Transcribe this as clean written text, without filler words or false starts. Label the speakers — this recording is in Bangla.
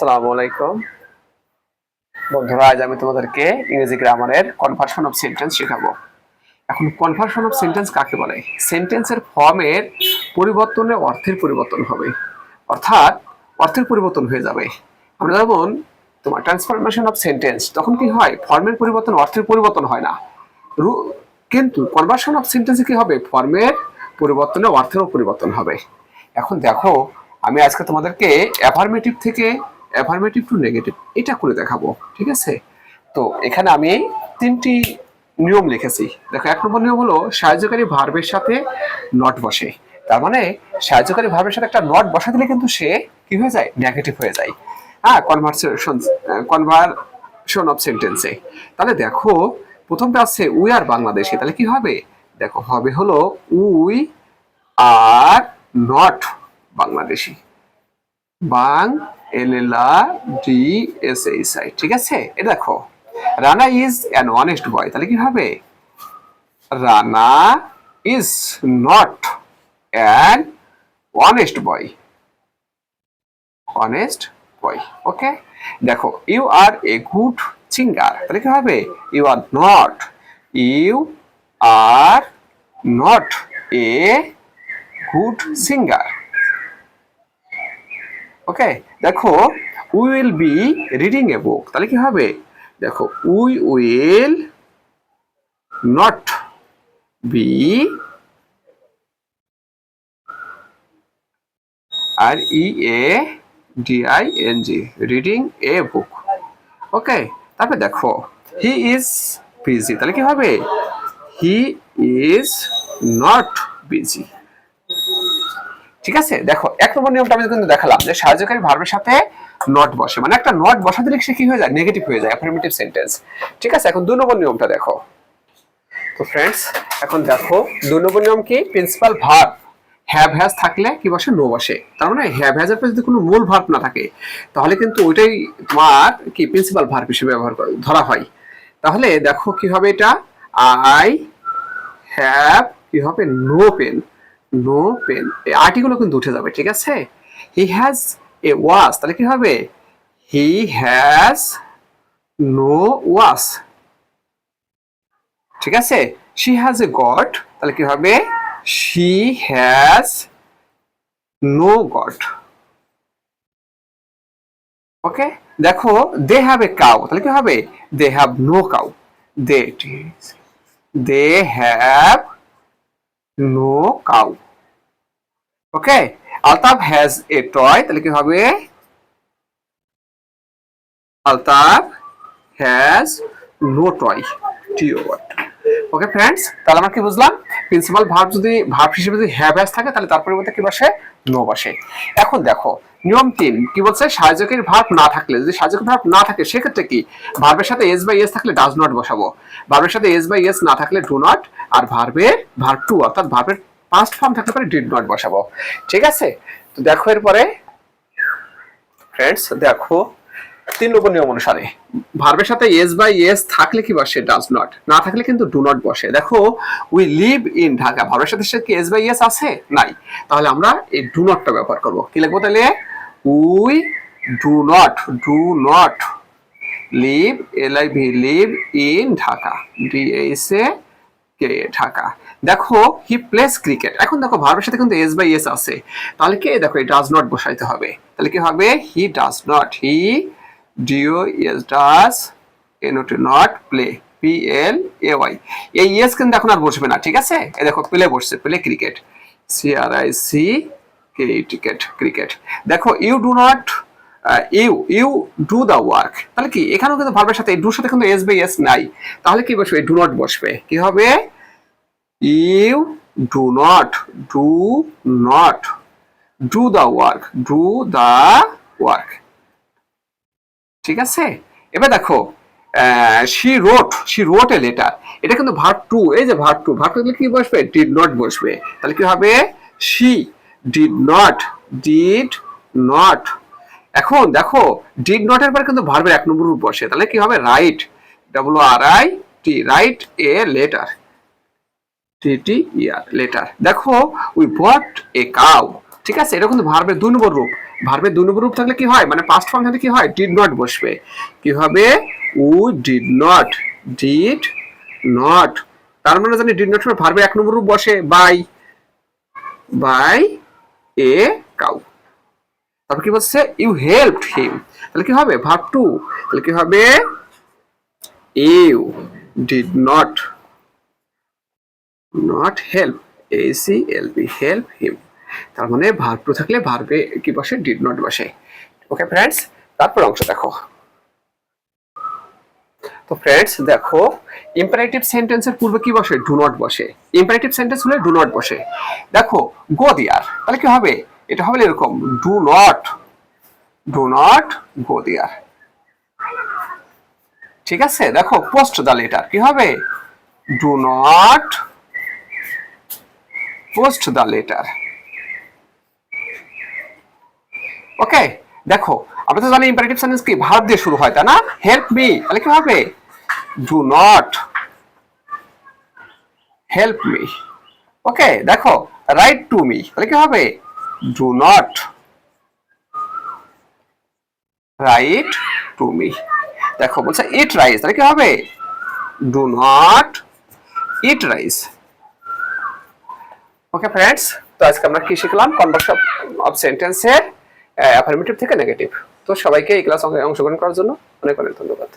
Speaker 1: আসসালামু আলাইকুম বন্ধুরা, আজ আমি তোমাদেরকে ইংরেজি গ্রামারের কনভার্সন অফ সেন্টেন্স শেখাবো। এখন কনভার্সন অফ সেন্টেন্স কাকে বলে? সেন্টেন্সের ফর্মের পরিবর্তনে অর্থের পরিবর্তন হবে, অর্থাৎ অর্থের পরিবর্তন হয়ে যাবে। আমরা যেমন তোমার ট্রান্সফরমেশন অফ সেন্টেন্স, তখন কি হয়? ফর্মের পরিবর্তন, অর্থের পরিবর্তন হয় না। কিন্তু কনভার্সন অফ সেন্টেন্সে কি হবে? ফর্মের পরিবর্তনে অর্থেরও পরিবর্তন হবে। এখন দেখো, আমি আজকে তোমাদেরকে অ্যাফার্মেটিভ থেকে অ্যাফার্মেটিভ টু নেগেটিভ এটা করে দেখাবো, ঠিক আছে? তো এখানে আমি তিনটি নিয়ম লিখেছি। দেখো, এক নম্বর নিয়ম হলো সাহায্যকারী ভার্বের সাথে নট বসে। তার মানে সাহায্যকারী ভার্বের সাথে একটা নট বসা দিলে কিন্তু সে কি হয়ে যায়? নেগেটিভ হয়ে যায়। হ্যাঁ, কনভার্সন অফ সেন্টেন্সে। তাহলে দেখো, প্রথমটা আছে উই আর বাংলাদেশি, তাহলে কি হবে? দেখো, হবে হলো we are not Bangladeshi. Bangladeshi, ঠিক আছে? এটা দেখো, Rana is an honest boy, তাহলে কি হবে? Rana is not an honest boy, honest boy. Okay, দেখো, you are a good singer, তাহলে কি হবে? You are not a good singer. Okay, দেখো, we will be reading a book, তাহলে কি হবে? দেখো, we will not be R E A D I N G, reading a বুক। ওকে, তারপরে দেখো, হি ইজ বিজি, তাহলে কি হবে? He is not busy. ঠিক আছে, দেখো, এক নম্বর নিয়মটা আমি কিন্তু দেখালাম যে সাহায্যকারী ভার্বের সাথে নট বসে, মানে একটা নট বসা দিলে সে কি হয়ে যায়? নেগেটিভ হয়ে যায়, অ্যাফার্মেটিভ সেন্টেন্স। ঠিক আছে, এখন দুই নম্বর নিয়মটা দেখো। তো ফ্রেন্ডস, এখন দেখো, দুই নম্বর নিয়ম কি? প্রিন্সিপাল ভার্ব হ্যাভ হ্যাজ থাকলে কি বসে? নো বসে। তার মানে হ্যাভ হ্যাজ এর পরে যদি কোনো মূল ভার্ব না থাকে, তাহলে কিন্তু ওইটাই তোমার কি প্রিন্সিপাল ভার্ব হিসেবে ব্যবহার ধরা হয়। তাহলে দেখো কি হবে এটা? আই হ্যাভ কি হবে? নো পেন, নো পেন, এই আর্টিকেলও কিন্তু উঠে যাবে। ঠিক আছে, হি হ্যাজ এ ওয়াচ, তাহলে কি হবে? He has no watch. ঠিক আছে, শি হ্যাজ এ গট, তাহলে কি হবে? She has no goat. Okay, দেখো, দে হ্যাভ এ কাউ, তাহলে কি হবে? They have no cow. They have no cow. Okay, Altaf has a toy, তাহলে কি হবে? Altaf has no toy, T O Y. Okay friends, তাহলে আমরা কি বুঝলাম? প্রিন্সিপাল ভার্ব যদি ভার্ব হিসেবে যদি হ্যাভ হ্যাজ থাকে, তাহলে তার পরিবর্তে কি বসে? নো বসে। এখন দেখো, নিয়ম 3 কি বলছে? সাহায্যকারী ভার্ব না থাকলে, যদি সাহায্যকারী ভার্ব না থাকে সেক্ষেত্রে কি? ভার্বের সাথে এস বাই এস থাকলে ডাজ নট বসাবো, ভার্বের সাথে এস বাই এস না থাকলে ডু নট, আর ভার্বের ভার্ব টু অর্থাৎ ভার্বের পাস্ট ফর্ম থাকতে পারে ডিড নট বসাবো। ঠিক আছে, তো দেখো এরপরে ফ্রেন্ডস, দেখো, 3 নম্বর নিয়ম অনুসারে ভার্বের সাথে এস বাই এস থাকলে কি বসে? ডাজ নট, না থাকলে কিন্তু ডু নট বসে। দেখো, উই লিভ ইন ঢাকা, ভার্বের সাথে কি এস বাই এস আছে? নাই। তাহলে আমরা এই ডু নটটা ব্যবহার করব। কি লিখবো তাহলে? We do not live, L I V, live in Dhaka, D H A K, Dhaka. দেখো, হি প্লেস ক্রিকেট, এখন দেখো ভার্বের সাথে কিন্তু এস বাই এস আছে, তাহলে কি? দেখো, এই ডাজ নট বসাইতে হবে। তাহলে কি হবে? He does not, he D O S does N O T not play, P L A Y. এই এস কিন্তু এখন আর বসবে না। ঠিক আছে, এই দেখো, প্লে বসছে, play cricket, C R I C K, ticket, cricket. দেখো, you do not you do the work, তাহলে কি? এখানেও কিন্তু ভার্বের সাথে ডুর সাথে কিন্তু এস বাই এস নাই, তাহলে কি বসবে? ডু নট বসবে। কি হবে? You do not do the work. ঠিক আছে, এবার দেখো, শি রোট এ লেটার, এটা কিন্তু ভার্ব টু। এই যে ভার্ব টু কি বসবে? ডিড নট বসবে। তাহলে কি হবে? She did not. এখন দেখো, ডিড নট এর পর কিন্তু ভার্বের 1 নম্বর রূপ বসে, তাহলে কি হবে? Right, WRIT, write a letter, TTER, letter. দেখো, উই বট এ কাউ, ঠিক আছে, এটা কিন্তু ভার্বের 2 নম্বর রূপ। ভার্বের 2 নম্বর রূপ থাকলে কি হয়, মানে পাস্ট ফর্ম থাকলে কি হয়, ডিড নট বসবে। কি হবে, উই ডিড নট। তার মানে জানি ডিড নট ভার্বের 1 নম্বর রূপ বসে বাই এ কাউ। তারপর কি বলছে, ইউ হেল্পড হিম, তাহলে কি হবে ভার্ব 2, তাহলে কি হবে, you did not help, help him. তার মানে ভার্ব 2 থাকলে ভার্বে কি বসে, ডিড নট বসে। ওকে ফ্রেন্ডস, তারপর অংশ দেখো। তো ফ্রেন্ডস দেখো, ইম্পারেটিভ সেন্টেন্সের পূর্বে কি বসে, ডু নট বসে। ইম্পারেটিভ সেন্টেন্স হলে ডু নট বসে। দেখো গো দেয়ার, তাহলে কি হবে, এটা হবে এরকম, ডু নট গো দেয়ার। ঠিক আছে, দেখো পোস্ট দ্য লেটার, কি হবে, do not post the letter. Okay, দেখো আমরা তো জানি ইম্পারেটিভ সেন্টেন্স কি ভার্ব দিয়ে শুরু হয়, তাই না, হেল্প মি, তাহলে কি হবে, ডু নট হেল্প মি। ওকে, দেখো রাইট টু মি, তাহলে কি হবে, do not right to me. দেখো বলছে ইট রাইস, তাহলে কি হবে, do not eat rice. Okay friends, তো আজকে আমরা কি শিখলাম, কনভার্সন অফ সেন্টেন্সের অ্যাফার্মেটিভ থেকে নেগেটিভ। তো সবাইকে এই ক্লাস অংশগ্রহণ করার জন্য অনেক অনেক ধন্যবাদ।